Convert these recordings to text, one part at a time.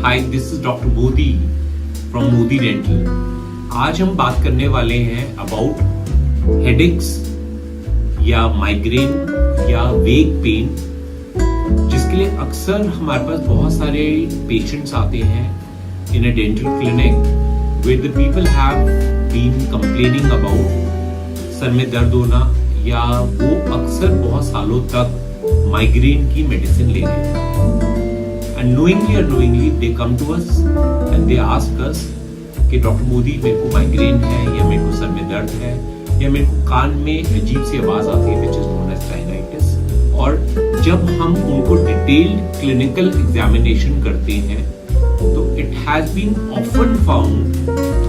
Hi, this is doctor Modi from Modi dental. आज हम बात करने वाले हैं अबाउट हेडेक्स या माइग्रेन या वेक पेन, जिसके लिए अक्सर हमारे पास बहुत सारे पेशेंट्स आते हैं in a dental clinic where the people have been complaining about सर में दर्द होना, या वो अक्सर बहुत सालों तक माइग्रेन की मेडिसिन ले रहे हैं। And knowingly or unknowingly they come to us and they ask us कि डॉक्टर मोदी मेरे को माइग्रेन है, या मेरे को सर में दर्द है, या मेरे को कान में अजीब सी आवाज आती है which is known as tinnitus। और जब हम उनको डिटेल्ड क्लिनिकल एग्जामिनेशन करते हैं तो it has been often found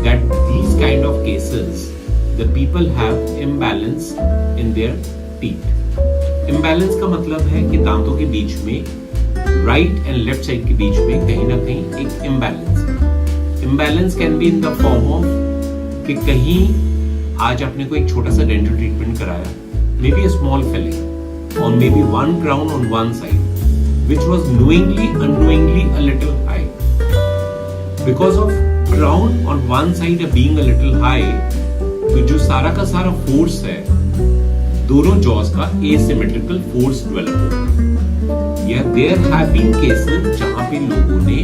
that these kind of cases the people have imbalance in their teeth। Imbalance का मतलब है कि दांतों के बीच में राइट एंड लेफ्ट साइड के बीच में कहीं ना कहीं एक इम्बैलेंस है। Imbalance can be in the form of कि कहीं आज आपने कोई एक छोटा सा डेंटल ट्रीटमेंट कराया, may be a small filling और may be one crown on one side which was knowingly unknowingly a little high. Because of crown on one side being a little high, तो जो सारा का सारा force है दोनों Jos का asymmetrical force develop हो। या देयर हैव बीन केसेस जहां पे लोगों ने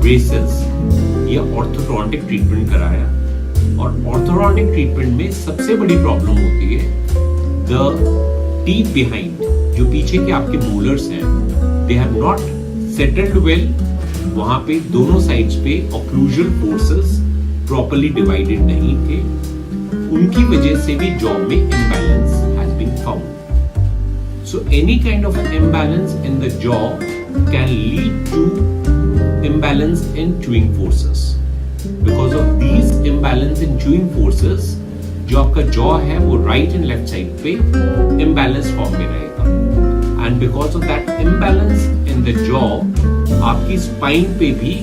ब्रेसेस या ऑर्थोडोंटिक ट्रीटमेंट कराया, और ऑर्थोडोंटिक ट्रीटमेंट में सबसे बड़ी प्रॉब्लम होती है द टीथ बिहाइंड, जो पीछे के आपके मोलर्स हैं, they have not settled well. वहां पे दोनों साइड्स पे ऑक्लूजल फोर्सेस प्रॉपर्ली डिवाइडेड नहीं थे, उनकी वजह से भी जॉ में imbalance found. So any kind of an imbalance in the jaw can lead to imbalance in chewing forces. Because of these imbalance in chewing forces, जो आपका jaw है वो right and left side पे imbalance form में रहेगा, and because of that imbalance in the jaw, आपकी spine पे भी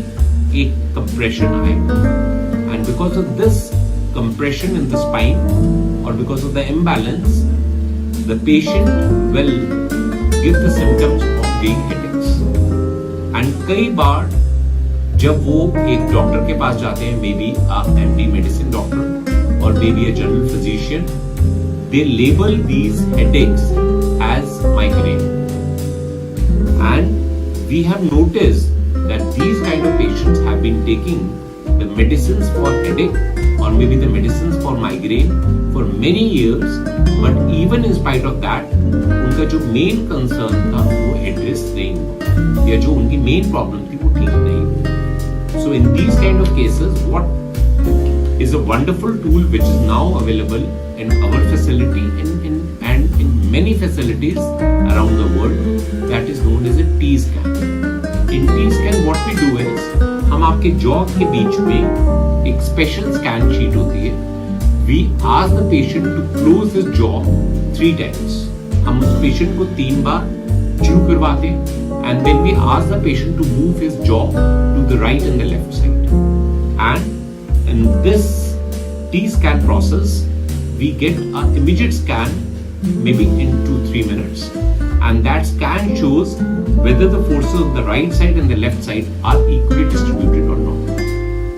एक compression आएगा, and because of this compression in the spine or because of the imbalance, the patient will give the symptoms of vague headaches। and कई बार जब वो एक doctor के पास जाते हैं, may be MD medicine doctor और may be a general physician, they label these headaches as migraine, and we have noticed that these kind of patients have been taking the medicines for headache or maybe the medicines for migraine for many years, but even in spite of that उनका जो main concern था वो address नहीं हुआ, या जो उनकी main problem थी वो ठीक नहीं हुई। So in these kind of cases, what is a wonderful tool which is now available in our facility and in many facilities around the world, that is known as a T-scan। In T-scan what we do is हम आपके jaw के बीच में एक special scan sheet होती है। We ask the patient to close his jaw 3 times। हम उस patient को 3 बार chew करवाते हैं, and then we ask the patient to move his jaw to the right and the left side। And in this T-scan process, we get an immediate scan, maybe in 2-3 minutes, and that scan shows whether the forces on the right side and the left side are equally distributed or not।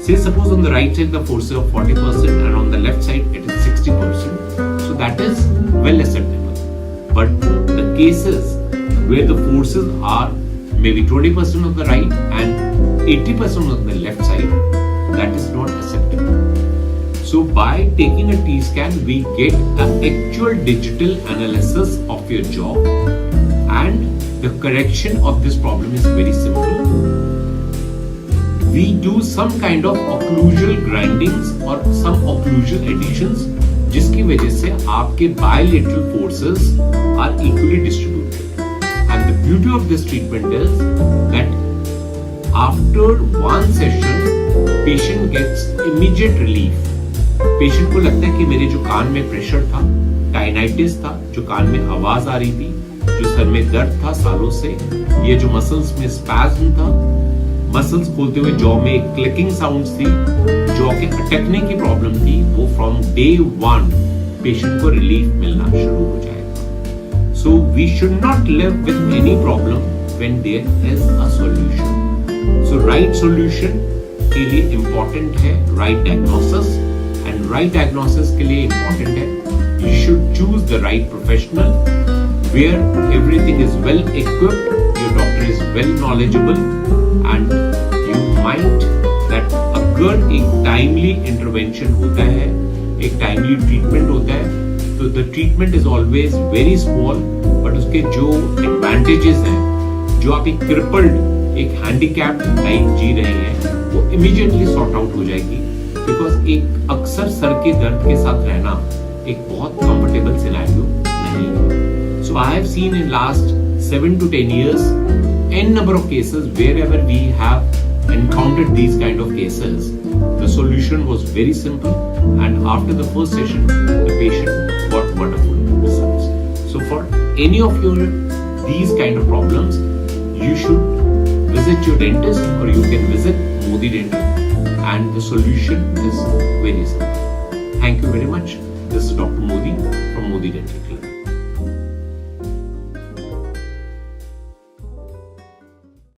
Say suppose on the right side the forces are 40% and on the left side it is 60%, so that is well acceptable। But the cases where the forces are maybe 20% on the right and 80% on the left side, that is not acceptable। So by taking a T-scan we get an actual digital analysis of your jaw, and the correction of this problem is very simple। We do some kind of occlusal grindings or some occlusal additions, जिसकी वजह से आपके bilateral forces are equally distributed। And the beauty of this treatment is that after one session, patient gets immediate relief। Patient को लगता है कि मेरे जो कान में प्रेशर था, टाइनाइटिस था, जो कान में आवाज आ रही थी, जो सर में दर्द था सालों से, ये जो मसल्स में स्पैज्म था, मसल्स खोलते हुए जॉ में एक क्लिकिंग साउंड्स थी, जॉ के अटकने की प्रॉब्लम थी, वो फ्रॉम डे 1 पेशेंट को रिलीफ मिलना शुरू हो जाएगा। So we should not live with any problem when there is a solution. So right solution के लिए important है right diagnosis, and right diagnosis के लिए important है you should choose the right professional where everything is well equipped, your doctor is well knowledgeable, and you might that अगर एक timely intervention होता है, एक timely treatment होता है, तो the treatment is always very small, but उसके जो advantages हैं, जो आप एक crippled, एक handicapped life जी रहे हैं, वो immediately sort out हो जाएगी, because एक अक्सर सर के दर्द के साथ रहना एक बहुत comfortable scenario नहीं है. So I have seen in last 7 to 10 years n number of cases wherever we have encountered these kind of cases. The solution was very simple, and after the first session, the patient got wonderful results. So for any of these kind of problems, you should visit your dentist, or you can visit Modi Dental, and the solution is very simple. Thank you very much. This is Dr. Modi from Modi Dental Clinic.